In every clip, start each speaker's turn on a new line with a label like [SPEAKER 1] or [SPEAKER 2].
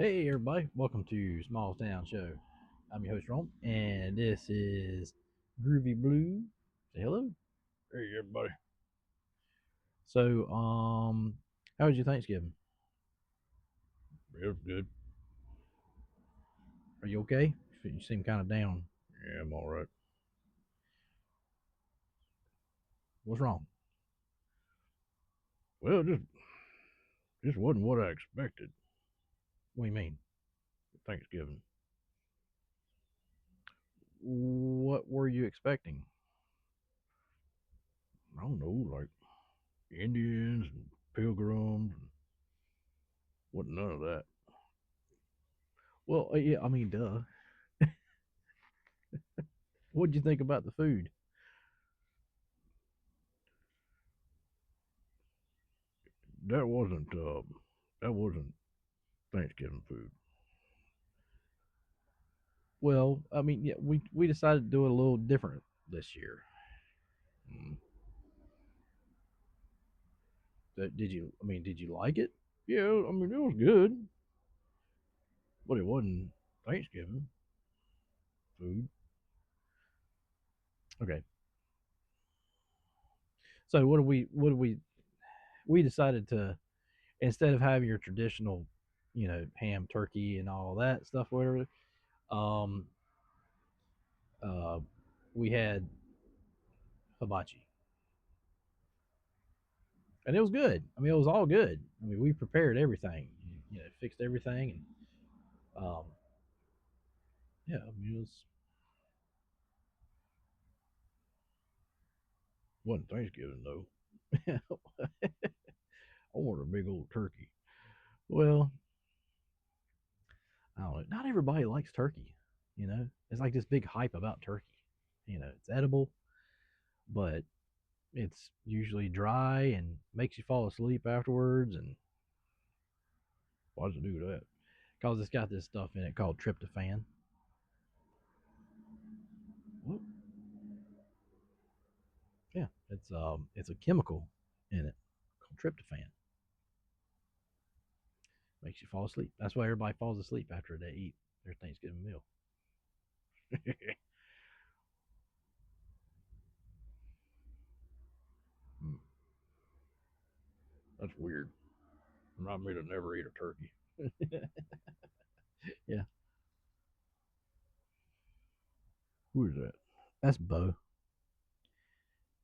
[SPEAKER 1] Hey everybody, welcome to Small Town Show. I'm your host Ron, and this is Groovy Blue. Say hello. Hey everybody. So, how was your Thanksgiving? It was good. Are you okay? You seem kind of down. Yeah, I'm all right. What's wrong? Well, just wasn't what I expected. What do you mean? Thanksgiving. What were you expecting? I don't know, like Indians and pilgrims. And wasn't none of that. Well, yeah, I mean, duh. What'd you think about the food? That wasn't that wasn't Thanksgiving food. Well, I mean, yeah, we decided to do it a little different this year. Mm. Did you? I mean, did you like it? Yeah, I mean, it was good, but it wasn't Thanksgiving food. Okay, so we decided to, instead of having your traditional, ham, turkey, and all that stuff, whatever. Um, uh, we had hibachi, and it was good. I mean, it was all good. I mean, we prepared everything, fixed everything, and yeah, I mean, wasn't Thanksgiving though. I wanted a big old turkey. Well, I don't know. Not everybody likes turkey. It's like this big hype about turkey. It's edible, but it's usually dry and makes you fall asleep afterwards. And why does it do that? Because it's got this stuff in it called tryptophan. What? Yeah, it's a chemical in it called tryptophan. Makes you fall asleep. That's why everybody falls asleep after they eat their Thanksgiving meal. Hmm, that's weird. Remind me to never eat a turkey. Yeah. Who is that? That's Bo.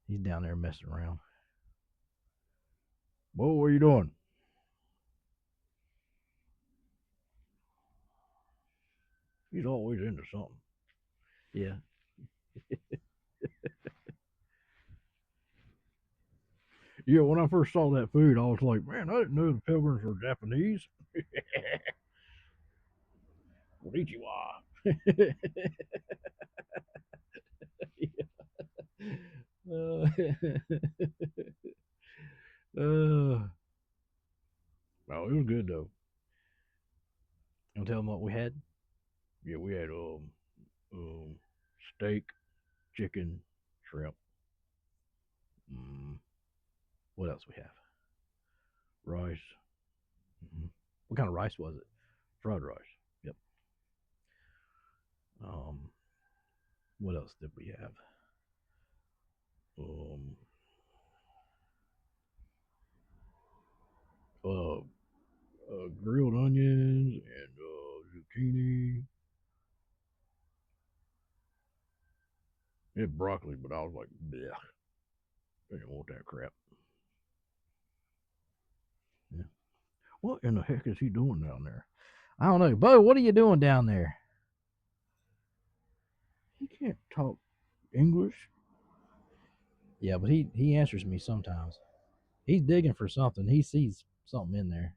[SPEAKER 1] He's down there messing around. Bo, what are you doing? He's always into something. Yeah. Yeah, when I first saw that food, I was like, man, I didn't know the pilgrims were Japanese. Konnichiwa. uh, uh, oh, it was good though. You want to tell them what we had? Yeah, we had steak, chicken, shrimp. Mm, what else we have? Rice. What kind of rice was it? Fried rice. Yep. Um, what else did we have? Um, uh, grilled onions and zucchini. It broccoli, but I was like, yeah, I didn't want that crap. Yeah. What in the heck is he doing down there? I don't know, Bo. What are you doing down there? He can't talk English. Yeah, but he answers me sometimes. He's digging for something. He sees something in there.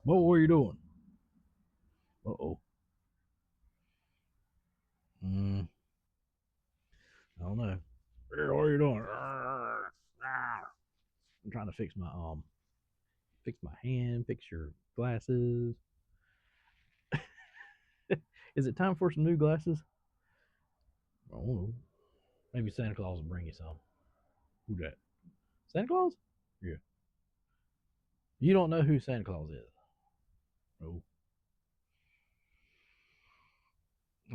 [SPEAKER 1] What were you doing? Uh oh. Mm, I don't know. Hey, what are you doing? I'm trying to fix my hand, fix your glasses. Is it time for some new glasses? I don't know. Maybe Santa Claus will bring you some. Who that? Santa Claus? Yeah. You don't know who Santa Claus is. Oh,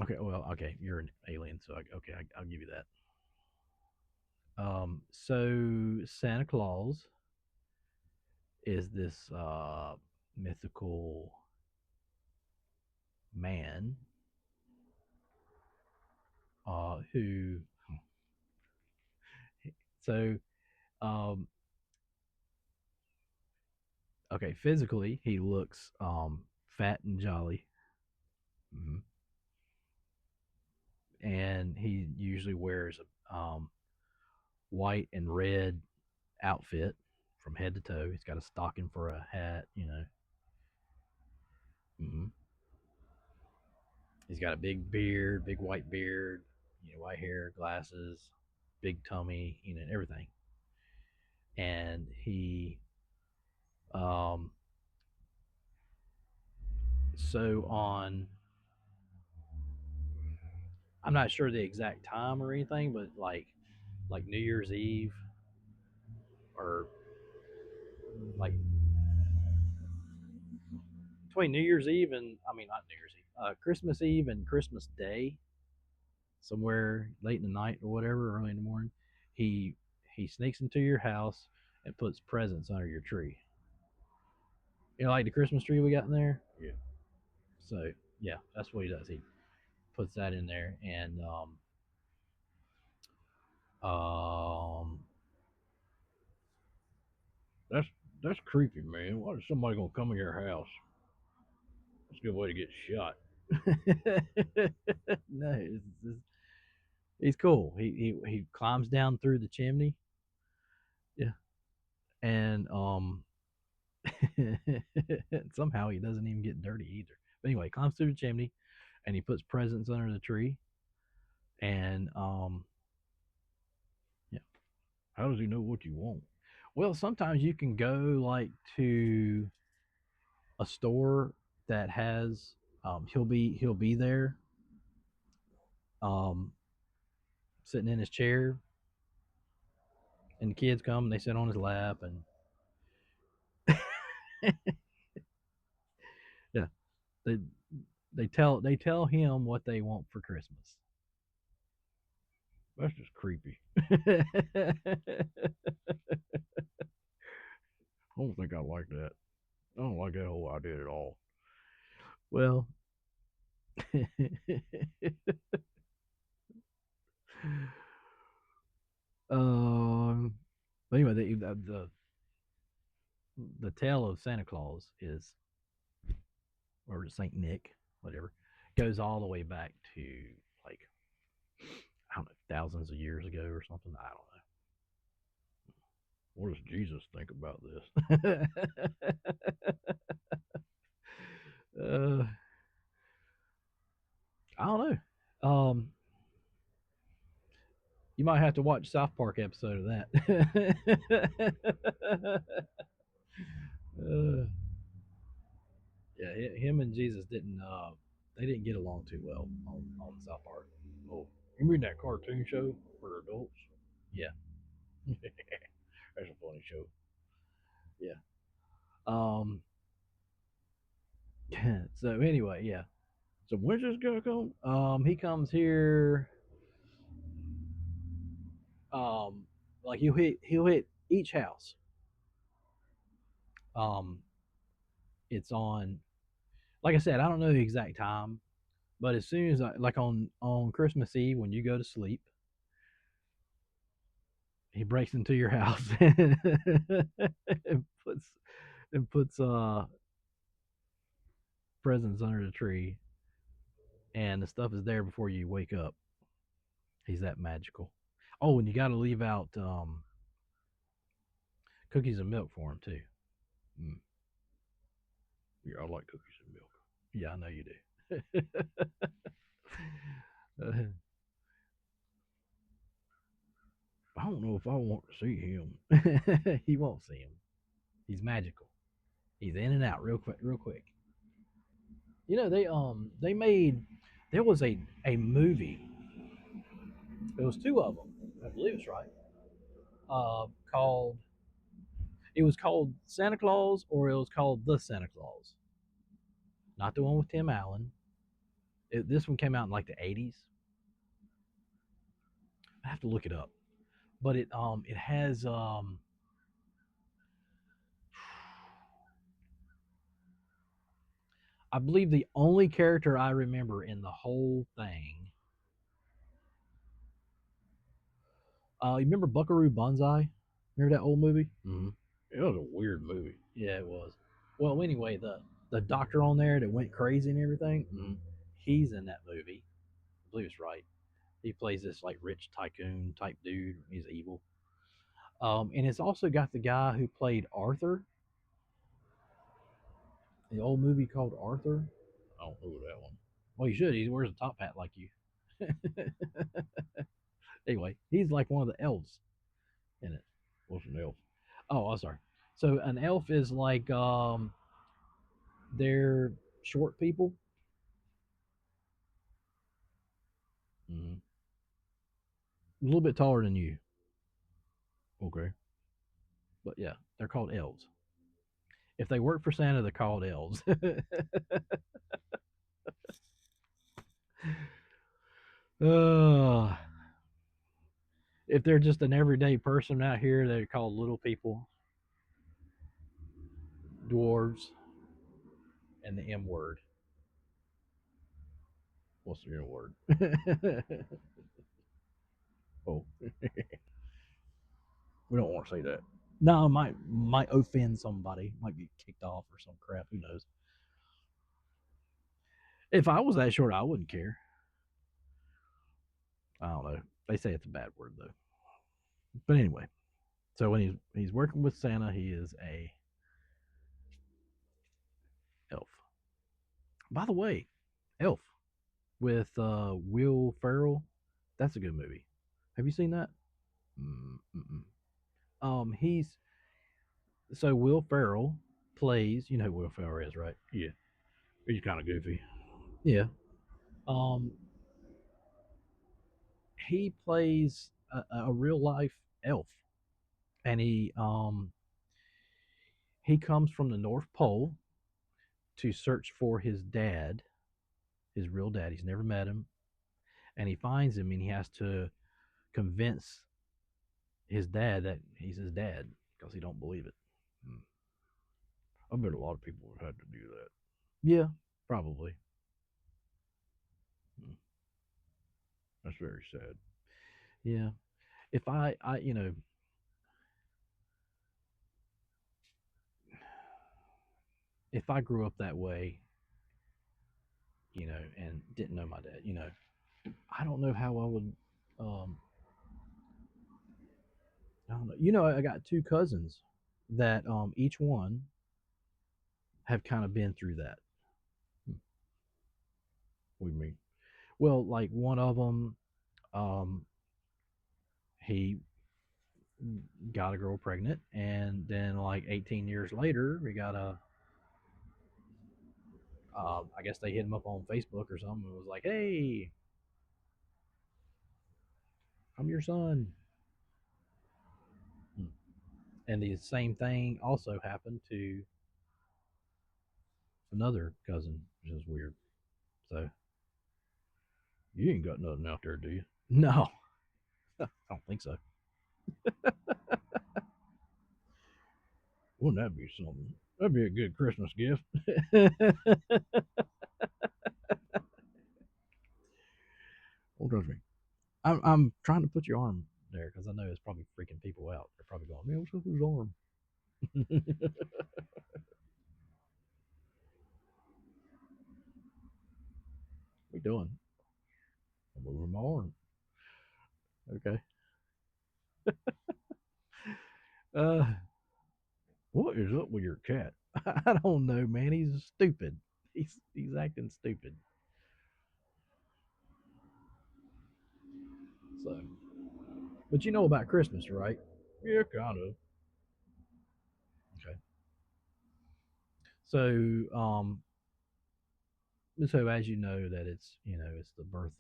[SPEAKER 1] okay. Well, okay. You're an alien, so okay, I'll give you that. So Santa Claus is this mythical man who so um okay, physically he looks fat and jolly. Mhm. And he usually wears a white and red outfit from head to toe. He's got a stocking for a hat, you know. Hmm. He's got a big beard, big white beard, you know, white hair, glasses, big tummy, you know, everything. And he, um, so on, I'm not sure the exact time or anything, but like New Year's Eve or like between New Year's Eve and I mean not New Year's Eve, Christmas Eve and Christmas Day, somewhere late in the night or whatever, early in the morning, he he sneaks into your house and puts presents under your tree. You know, like the Christmas tree we got in there. Yeah. So yeah, that's what he does. He puts that in there, and um, that's that's creepy, man. Why is somebody gonna come in your house? That's a good way to get shot. No, he's cool. He climbs down through the chimney. Yeah, and somehow he doesn't even get dirty either. But anyway, he climbs through the chimney and he puts presents under the tree. And yeah, how does he know what you want? Well, sometimes you can go like to a store that has he'll be there um sitting in his chair, and the kids come and they sit on his lap, and yeah, they they tell him what they want for Christmas. That's just creepy. I don't think I like that. I don't like that whole idea at all. Well, um, but anyway, the tale of Santa Claus is, or Saint Nick, whatever, goes all the way back to like I don't know, thousands of years ago or something. I don't know. What does Jesus think about this? uh, I don't know. You might have to watch South Park episode of that. uh, yeah, him and Jesus didn't. They didn't get along too well on South Park. Oh, you mean that cartoon show for adults? Yeah, that's a funny show. Yeah. Um. So anyway, yeah. So when's this guy come? He comes here. Um, like he'll hit each house. Um, it's on. Like I said, I don't know the exact time, but as soon as like on Christmas Eve when you go to sleep, he breaks into your house and puts presents under the tree, and the stuff is there before you wake up. He's that magical. Oh, and you got to leave out cookies and milk for him too. Mm. Yeah, I like cookies and milk. Yeah, I know you do. I don't know if I want to see him. He won't see him. He's magical. He's in and out real quick, real quick. You know they made there was a movie. There was two of them. I believe it's right. Called It was called Santa Claus, or it was called The Santa Claus. Not the one with Tim Allen. This one came out in like the 80s. I have to look it up, but it has I believe the only character I remember in the whole thing. You remember Buckaroo Banzai? Remember that old movie?
[SPEAKER 2] Mm-hmm. It was a weird movie.
[SPEAKER 1] Yeah, it was. Well, anyway, the doctor on there that went crazy and everything,
[SPEAKER 2] Mm-hmm.
[SPEAKER 1] he's in that movie. I believe it's right. He plays this like rich tycoon type dude. He's evil. And it's also got the guy who played Arthur. The old movie called Arthur.
[SPEAKER 2] I don't know that one.
[SPEAKER 1] Well, you should. He wears a top hat like you. Anyway, he's like one of the elves in it.
[SPEAKER 2] What's an elf?
[SPEAKER 1] Oh, I'm sorry. So an elf is like they're short people.
[SPEAKER 2] Mm-hmm.
[SPEAKER 1] A little bit taller than you.
[SPEAKER 2] Okay.
[SPEAKER 1] But yeah, they're called elves. If they work for Santa, they're called elves. uh, if they're just an everyday person out here, they're called little people, dwarves, and the M word.
[SPEAKER 2] What's the real word?
[SPEAKER 1] Oh,
[SPEAKER 2] We don't want to say that.
[SPEAKER 1] no, might offend somebody. Might get kicked off or some crap. Who knows? If I was that short, I wouldn't care. I don't know. They say it's a bad word though. But anyway, so when he's working with Santa, he is a elf. By the way, Elf with Will Ferrell. That's a good movie. Have you seen that?
[SPEAKER 2] Mm-mm.
[SPEAKER 1] He's so Will Ferrell plays. You know who Will Ferrell is, right?
[SPEAKER 2] Yeah. He's kind of goofy.
[SPEAKER 1] Yeah. Um, he plays a real life elf, and he comes from the North Pole to search for his dad, his real dad. He's never met him, and he finds him, and he has to convince his dad that he's his dad because he don't believe it.
[SPEAKER 2] Hmm. I bet a lot of people have had to do that.
[SPEAKER 1] Yeah, probably.
[SPEAKER 2] Hmm. That's very sad.
[SPEAKER 1] Yeah. If I if I grew up that way, and didn't know my dad, I don't know how I would. Um, I don't know. I got two cousins that each one have kind of been through that.
[SPEAKER 2] Hmm. What do you mean?
[SPEAKER 1] Well, like one of them, um, he got a girl pregnant, and then like 18 years later, we got a. I guess they hit him up on Facebook or something. And was like, "Hey, I'm your son."
[SPEAKER 2] Hmm.
[SPEAKER 1] And the same thing also happened to another cousin, which is weird. So
[SPEAKER 2] You ain't got nothing out there, do you?
[SPEAKER 1] no, I don't think so.
[SPEAKER 2] Wouldn't that be something? That'd be a good Christmas gift. Don't touch me.
[SPEAKER 1] I'm trying to put your arm there because I know it's probably freaking people out. They're probably going, "Man, what's up with his arm?" We doing
[SPEAKER 2] I'm moving my arm.
[SPEAKER 1] okay. Uh,
[SPEAKER 2] What is up with your cat?
[SPEAKER 1] I don't know, man. He's stupid. He's acting stupid. So, but you know about Christmas, right?
[SPEAKER 2] Yeah, kind of.
[SPEAKER 1] Okay. So, so as you know that it's the birth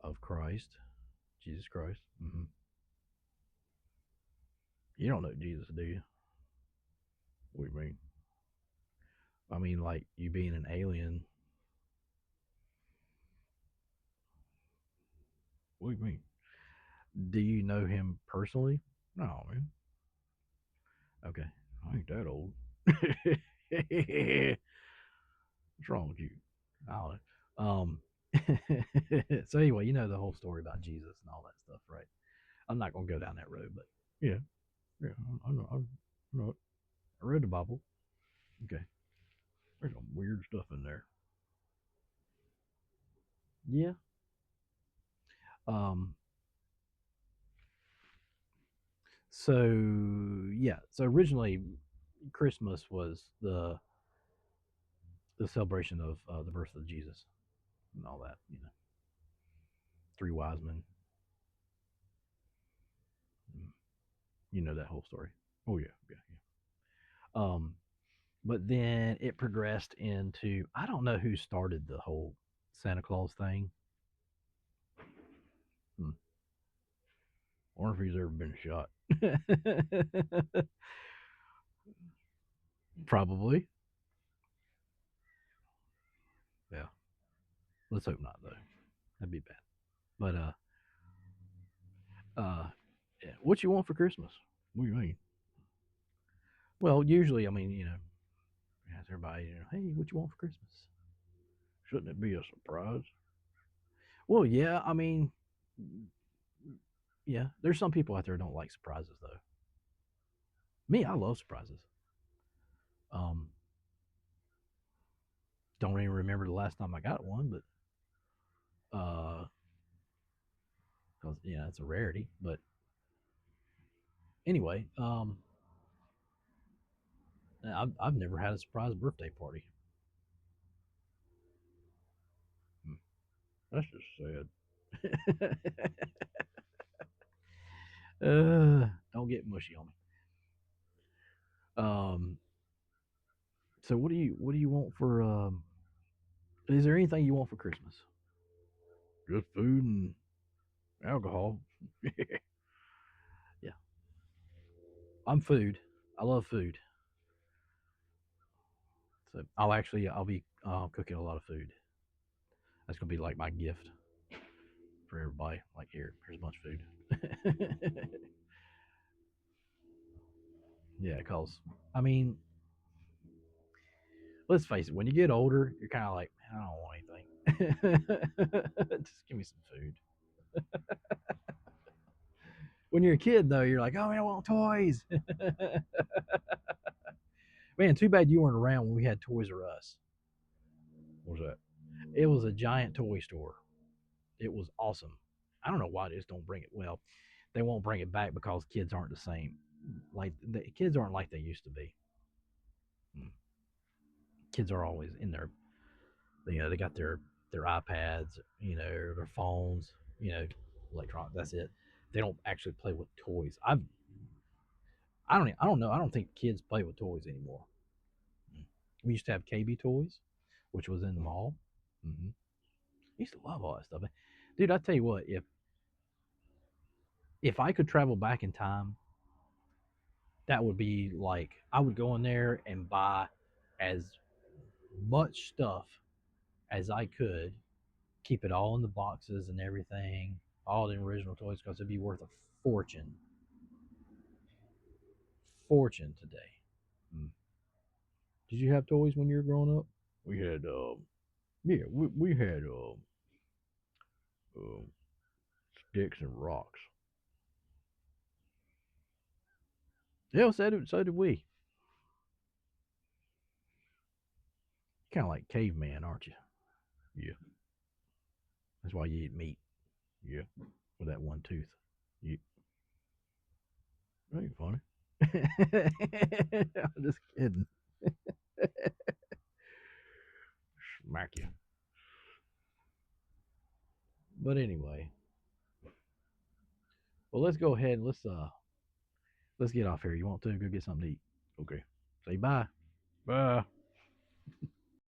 [SPEAKER 1] of Christ, Jesus Christ.
[SPEAKER 2] Hmm.
[SPEAKER 1] You don't know Jesus, do you?
[SPEAKER 2] What do you mean?
[SPEAKER 1] I mean, like you being an alien.
[SPEAKER 2] What do you mean?
[SPEAKER 1] Do you know him personally?
[SPEAKER 2] No, man.
[SPEAKER 1] Okay.
[SPEAKER 2] I ain't that old. What's wrong with you?
[SPEAKER 1] I don't know. So anyway, you know the whole story about Jesus and all that stuff, right? I'm not gonna go down that road, but
[SPEAKER 2] Yeah, yeah. I know. I know.
[SPEAKER 1] I read the Bible. Okay.
[SPEAKER 2] There's some weird stuff in there.
[SPEAKER 1] Yeah. Um. So yeah. So originally, Christmas was the celebration of the birth of Jesus and all that. You know, three wise men. You know that whole story.
[SPEAKER 2] Oh yeah, yeah,
[SPEAKER 1] Um. But then it progressed into I don't know who started the whole Santa Claus thing.
[SPEAKER 2] yeah. I wonder if he's ever been shot.
[SPEAKER 1] Probably. Yeah. Let's hope not though. That'd be bad. But yeah. What you want for Christmas?
[SPEAKER 2] What do you mean?
[SPEAKER 1] Well, usually, I mean, you know, ask everybody, you know, hey, what you want for Christmas?
[SPEAKER 2] Shouldn't it be a surprise?
[SPEAKER 1] Well, yeah, I mean, yeah, there's some people out there who don't like surprises though. Me, I love surprises. Um, don't even remember the last time I got one, but because yeah, it's a rarity. But anyway, I've never had a surprise birthday party.
[SPEAKER 2] Hmm. That's just sad.
[SPEAKER 1] Don't get mushy on me. Um, so what do you want for is there anything you want for Christmas?
[SPEAKER 2] Just food and alcohol.
[SPEAKER 1] Yeah. I'm food. I love food. So I'll be cooking a lot of food. That's gonna be like my gift for everybody. Like here's a bunch of food. Yeah, cause I mean, let's face it, when you get older, you're kind of like, I don't want anything. Just give me some food. When you're a kid, though, you're like, oh, I want toys. Man, too bad you weren't around when we had Toys R Us.
[SPEAKER 2] What's that?
[SPEAKER 1] It was a giant toy store. It was awesome. I don't know why they just don't bring it. Well, they won't bring it back because kids aren't the same. Like the kids aren't like they used to be. Hmm. Kids are always in their, you know, they got their iPads, you know, their phones, you know, electronic. That's it. They don't actually play with toys. I don't know. I don't think kids play with toys anymore. We used to have KB Toys, which was in the mall. I used to love all that stuff. Dude, I tell you what, if I could travel back in time, that would be like I would go in there and buy as much stuff as I could, keep it all in the boxes and everything, all the original toys, because it'd be worth a fortune, fortune today. Mm. Did you have toys when you were growing up?
[SPEAKER 2] We had yeah, we had uh, sticks and rocks.
[SPEAKER 1] Yeah, so did we. Kind of like caveman, aren't you?
[SPEAKER 2] Yeah,
[SPEAKER 1] That's why you eat meat
[SPEAKER 2] yeah.
[SPEAKER 1] with that one tooth.
[SPEAKER 2] Yeah. That ain't funny.
[SPEAKER 1] I'm just kidding.
[SPEAKER 2] Smack you.
[SPEAKER 1] But anyway, well, let's go ahead and let's get off here. You want to go get something to eat?
[SPEAKER 2] Okay.
[SPEAKER 1] Say bye.
[SPEAKER 2] Bye.